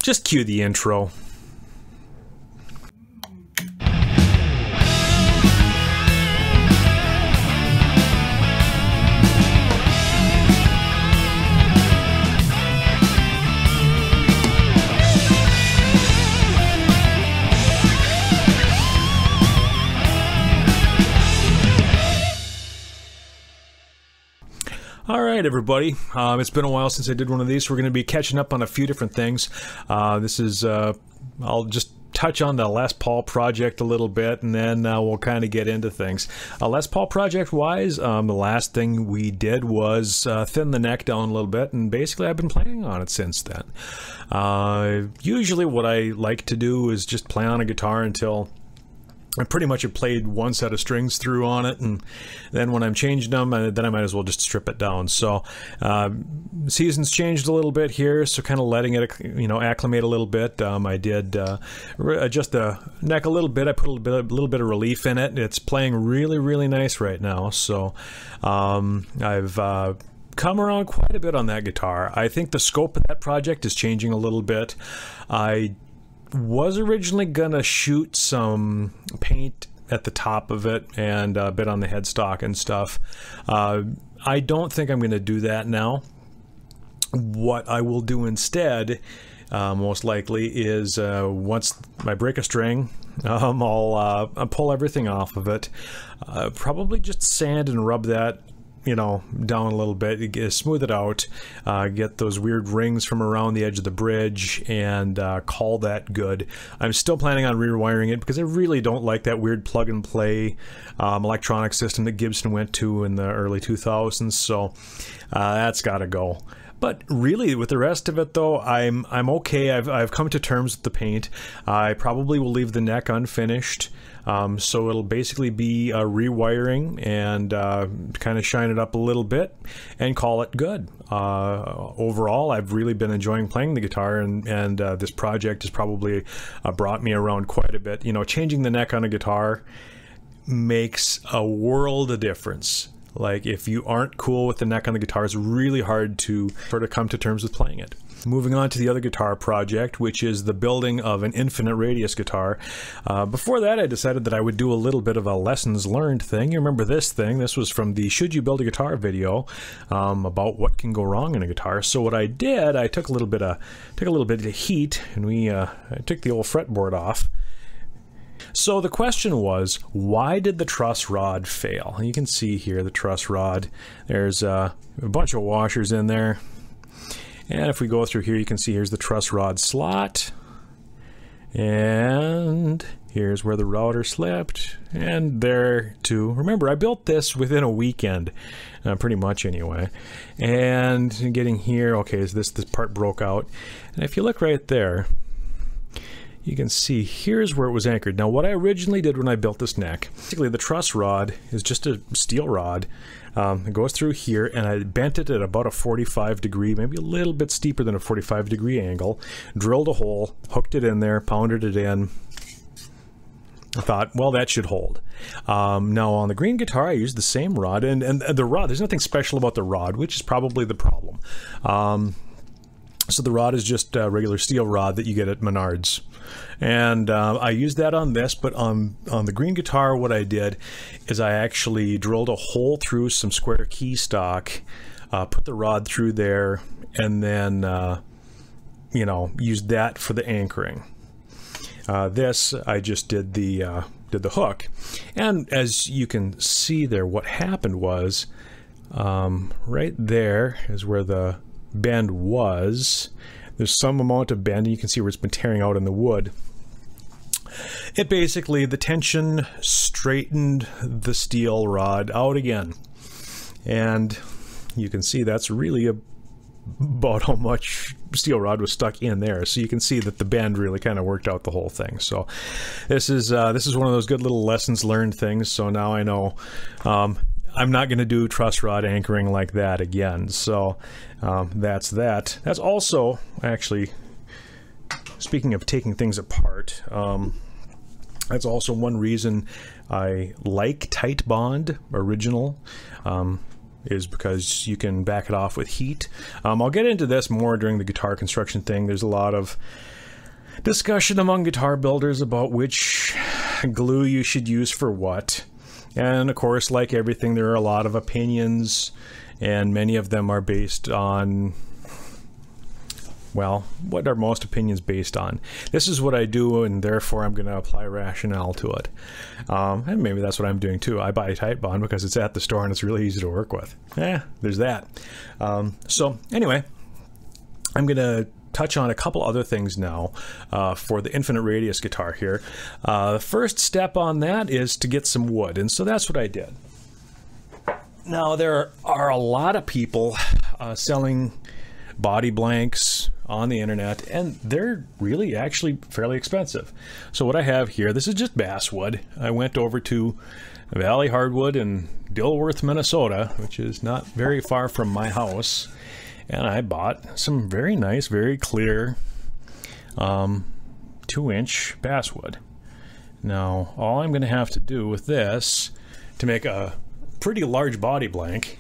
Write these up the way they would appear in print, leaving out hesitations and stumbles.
just cue the intro. All right, everybody. It's been a while since I did one of these. So we're going to be catching up on a few different things. This is, I'll just touch on the Les Paul project a little bit, and then we'll kind of get into things. Les Paul project-wise, the last thing we did was thin the neck down a little bit, and basically I've been playing on it since then. Usually what I like to do is just play on a guitar until I pretty much have played one set of strings through on it, and then when I'm changing them, then I might as well just strip it down. So season's changed a little bit here, so kind of letting it, you know, acclimate a little bit. I did adjust the neck a little bit. I put a little bit of relief in it. It's playing really, really nice right now. So I've come around quite a bit on that guitar. I think the scope of that project is changing a little bit. I was originally gonna shoot some paint at the top of it and a bit on the headstock and stuff. I don't think I'm gonna do that now. What I will do instead, most likely, is once I break a string, I'll pull everything off of it, probably just sand and rub that, you know, down a little bit, smooth it out, get those weird rings from around the edge of the bridge, and call that good. I'm still planning on rewiring it because I really don't like that weird plug and play electronic system that Gibson went to in the early 2000s, so that's gotta go. But really, with the rest of it, though, I'm okay. I've come to terms with the paint. I probably will leave the neck unfinished, so it'll basically be rewiring and kind of shine it up a little bit and call it good. Overall, I've really been enjoying playing the guitar, and this project has probably brought me around quite a bit. You know, changing the neck on a guitar makes a world of difference. Like, if you aren't cool with the neck on the guitar, it's really hard to sort of come to terms with playing it. Moving on to the other guitar project, which is the building of an infinite radius guitar. Before that, I decided that I would do a little bit of a lessons learned thing. You remember this thing? This was from the Should You Build a Guitar video about what can go wrong in a guitar. So what I did, I took a little bit of heat, and I took the old fretboard off. So the question was, why did the truss rod fail? You can see here the truss rod. There's a bunch of washers in there. And if we go through here, you can see here's the truss rod slot. And here's where the router slipped. And there too. Remember, I built this within a weekend, pretty much anyway. And getting here, okay, so this part broke out. And if you look right there, you can see here's where it was anchored. Now, what I originally did when I built this neck, basically the truss rod is just a steel rod. It goes through here, and I bent it at about a 45 degree, maybe a little bit steeper than a 45 degree angle, drilled a hole, hooked it in there, pounded it in. I thought, well, that should hold. Now, on the green guitar, I used the same rod, and the rod, there's nothing special about the rod, which is probably the problem. So the rod is just a regular steel rod that you get at Menards. And I used that on this, but on the green guitar, what I did is I actually drilled a hole through some square key stock, put the rod through there, and then, you know, used that for the anchoring. This, I just did the hook. And as you can see there, what happened was, right there is where the bend was. There's some amount of bend, and you can see where it's been tearing out in the wood. It basically, the tension straightened the steel rod out again. And you can see that's really about how much steel rod was stuck in there. So you can see that the bend really kind of worked out the whole thing. So this is one of those good little lessons learned things. So now I know I'm not going to do truss rod anchoring like that again. So that's that. That's also, actually, speaking of taking things apart, that's also one reason I like Tight Bond Original, is because you can back it off with heat. I'll get into this more during the guitar construction thing. There's a lot of discussion among guitar builders about which glue you should use for what. And of course, like everything, there are a lot of opinions, and many of them are based on, well, what are most opinions based on? This is what I do, and therefore I'm going to apply rationale to it. And maybe that's what I'm doing too. I buy Titebond because it's at the store and it's really easy to work with. There's that. So anyway, I'm going to touch on a couple other things now for the infinite radius guitar here. The first step on that is to get some wood, and so that's what I did. Now there are a lot of people selling body blanks on the internet, and they're really actually fairly expensive. So what I have here, this is just basswood. I went over to Valley Hardwood in Dilworth, Minnesota, which is not very far from my house, and I bought some very nice, very clear 2-inch basswood. Now all I'm going to have to do with this to make a pretty large body blank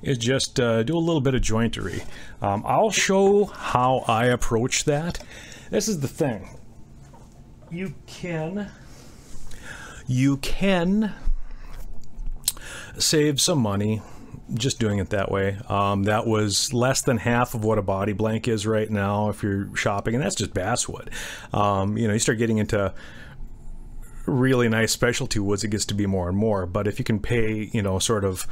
is just do a little bit of jointery. I'll show how I approach that. This is the thing. You can save some money just doing it that way. That was less than half of what a body blank is right now if you're shopping, and that's just basswood. You know, you start getting into really nice specialty woods, it gets to be more and more. But if you can pay, you know, sort of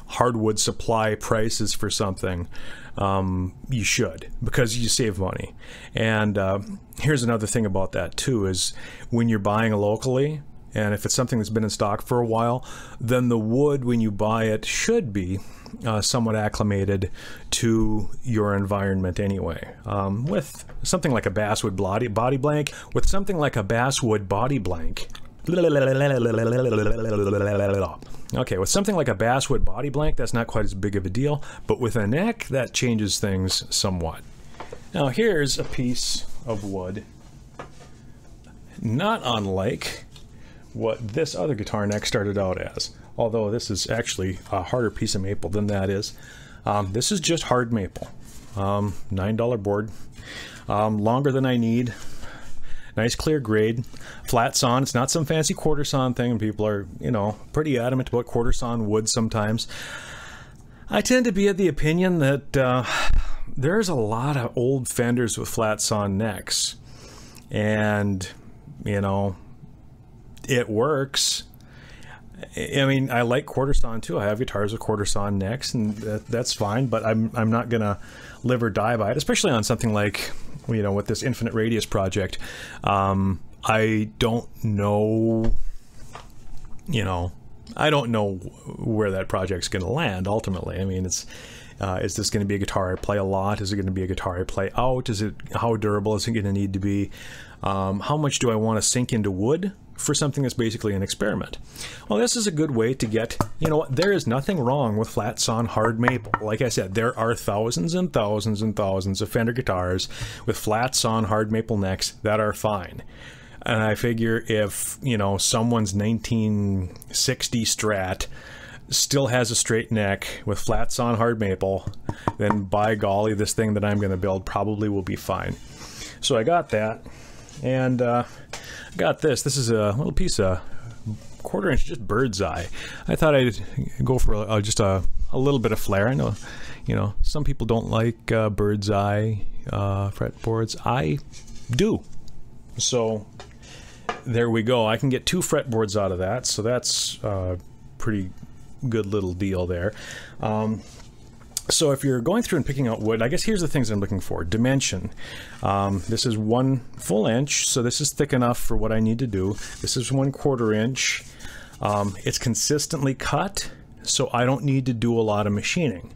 hardwood supply prices for something, you should, because you save money. And here's another thing about that too, is when you're buying locally, and if it's something that's been in stock for a while, then the wood when you buy it should be somewhat acclimated to your environment anyway. With something like a basswood body blank, with something like a basswood body blank, okay, with something like a basswood body blank, that's not quite as big of a deal, but with a neck, that changes things somewhat. Now here's a piece of wood, not unlike what this other guitar neck started out as, although this is actually a harder piece of maple than that is. This is just hard maple, $9 board, longer than I need. Nice clear grade, flat sawn. It's not some fancy quarter sawn thing, and people are, you know, pretty adamant about quarter sawn wood sometimes. I tend to be of the opinion that there's a lot of old Fenders with flat sawn necks, and, you know, it works. I mean, I like quarter sawn too. I have guitars with quarter sawn necks, and that's fine, but I'm not gonna live or die by it, especially on something like, you know, with this infinite radius project. I don't know, you know, I don't know where that project's going to land ultimately. I mean, it's is this going to be a guitar I play a lot? Is it going to be a guitar I play out? Is it, how durable is it going to need to be? How much do I want to sink into wood for something that's basically an experiment? Well, this is a good way to get, you know what, there is nothing wrong with flat sawn hard maple. Like I said, there are thousands and thousands and thousands of Fender guitars with flat sawn hard maple necks that are fine. And I figure if, you know, someone's 1960 Strat still has a straight neck with flat sawn hard maple, then by golly, this thing that I'm going to build probably will be fine. So I got that, and got this. This is a little piece of 1/4 inch, just bird's eye. I thought I'd go for just a little bit of flair. I know, you know, some people don't like bird's eye fretboards. I do. So there we go. I can get 2 fretboards out of that, so that's pretty good little deal there. So if you're going through and picking out wood, I guess here's the things I'm looking for. Dimension. This is 1 full inch, so this is thick enough for what I need to do. This is 1/4 inch. It's consistently cut, so I don't need to do a lot of machining.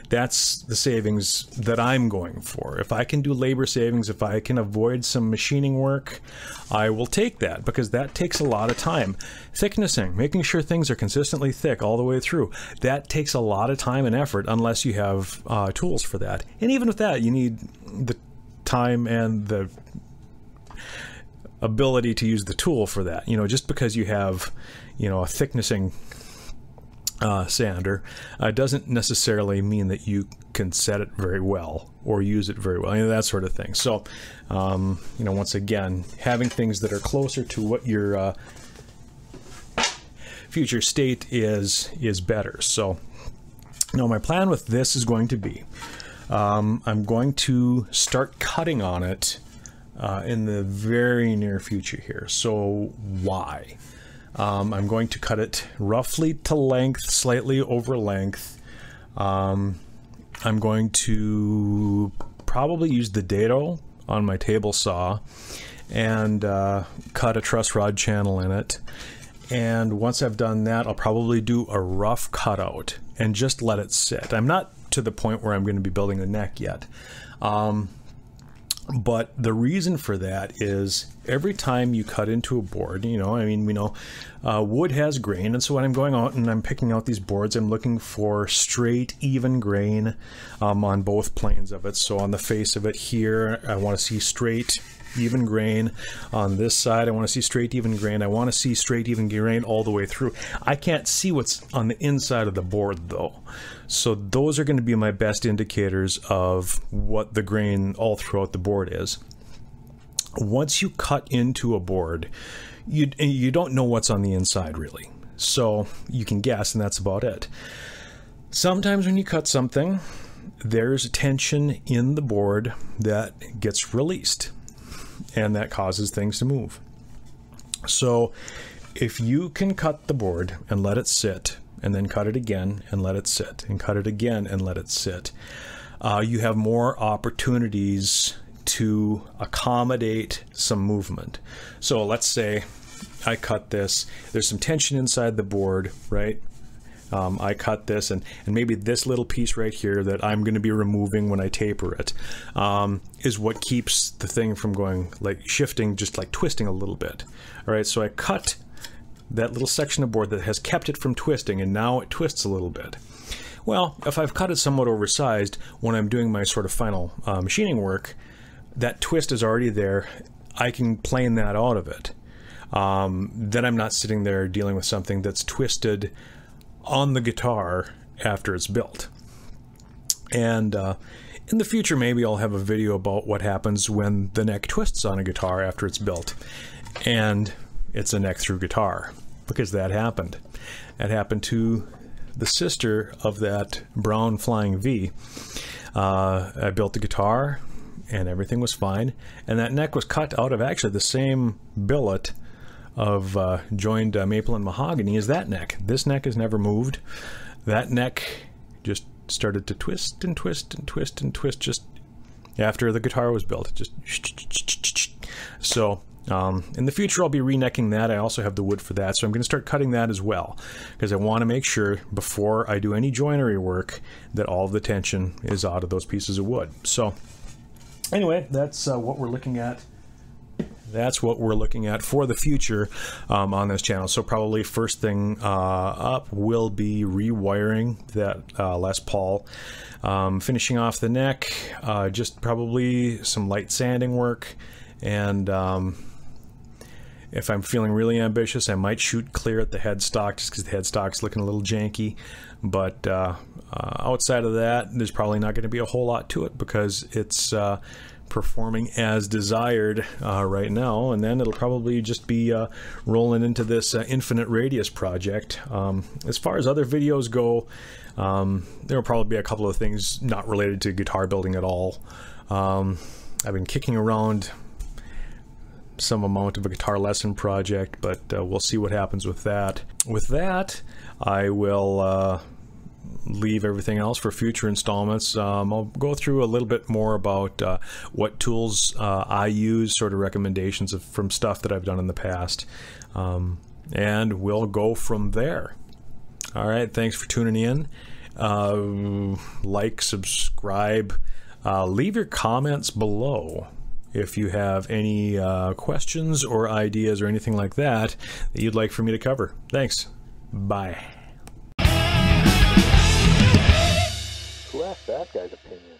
That's the savings that I'm going for. If I can do labor savings, if I can avoid some machining work, I will take that, because that takes a lot of time. Thicknessing, making sure things are consistently thick all the way through, that takes a lot of time and effort unless you have tools for that. And even with that, you need the time and the ability to use the tool for that. You know, just because you have, you know, a thicknessing sander doesn't necessarily mean that you can set it very well or use it very well, that sort of thing. So, once again, having things that are closer to what your future state is better. So, now my plan with this is going to be, I'm going to start cutting on it in the very near future here. So why? I'm going to cut it roughly to length, slightly over length. I'm going to probably use the dado on my table saw and cut a truss rod channel in it. And once I've done that, I'll probably do a rough cutout and just let it sit. I'm not to the point where I'm going to be building the neck yet. But the reason for that is every time you cut into a board, we know wood has grain. And so when I'm going out and I'm picking out these boards, I'm looking for straight, even grain on both planes of it. So on the face of it here, I want to see straight, even grain. On this side, I want to see straight, even grain. I want to see straight, even grain all the way through. I can't see what's on the inside of the board though. So those are going to be my best indicators of what the grain all throughout the board is. Once you cut into a board, you don't know what's on the inside really. So you can guess, and that's about it. Sometimes when you cut something, there's tension in the board that gets released, and that causes things to move. So if you can cut the board and let it sit, and then cut it again and let it sit, and cut it again and let it sit, you have more opportunities to accommodate some movement. So let's say I cut this, there's some tension inside the board, right? I cut this, and maybe this little piece right here that I'm going to be removing when I taper it is what keeps the thing from going like shifting, just like twisting a little bit. All right, so I cut that little section of board that has kept it from twisting, and now it twists a little bit. Well, if I've cut it somewhat oversized, when I'm doing my sort of final machining work, that twist is already there. I can plane that out of it. Then I'm not sitting there dealing with something that's twisted on the guitar after it's built. And in the future, maybe I'll have a video about what happens when the neck twists on a guitar after it's built. And it's a neck through guitar, because that happened. It happened to the sister of that brown Flying V. I built the guitar and everything was fine, and that neck was cut out of actually the same billet of joined maple and mahogany as that neck. This neck has never moved. That neck just started to twist and twist and twist and twist just after the guitar was built. Just so in the future I'll be renecking that. I also have the wood for that, so I'm going to start cutting that as well, because I want to make sure before I do any joinery work that all of the tension is out of those pieces of wood. So anyway, that's what we're looking at. That's what we're looking at for the future on this channel. So probably first thing up will be rewiring that Les Paul, finishing off the neck, just probably some light sanding work, and if I'm feeling really ambitious, I might shoot clear at the headstock, just because the headstock's looking a little janky. But outside of that, there's probably not going to be a whole lot to it, because it's performing as desired right now, and then it'll probably just be rolling into this infinite radius project. As far as other videos go, there will probably be a couple of things not related to guitar building at all. I've been kicking around some amount of a guitar lesson project, but we'll see what happens with that. With that, I will leave everything else for future installments. I'll go through a little bit more about what tools I use, sort of recommendations from stuff that I've done in the past, and we'll go from there. All right, thanks for tuning in. Like, subscribe, leave your comments below if you have any questions or ideas or anything like that that you'd like for me to cover. Thanks. Bye. Who asked that guy's opinion?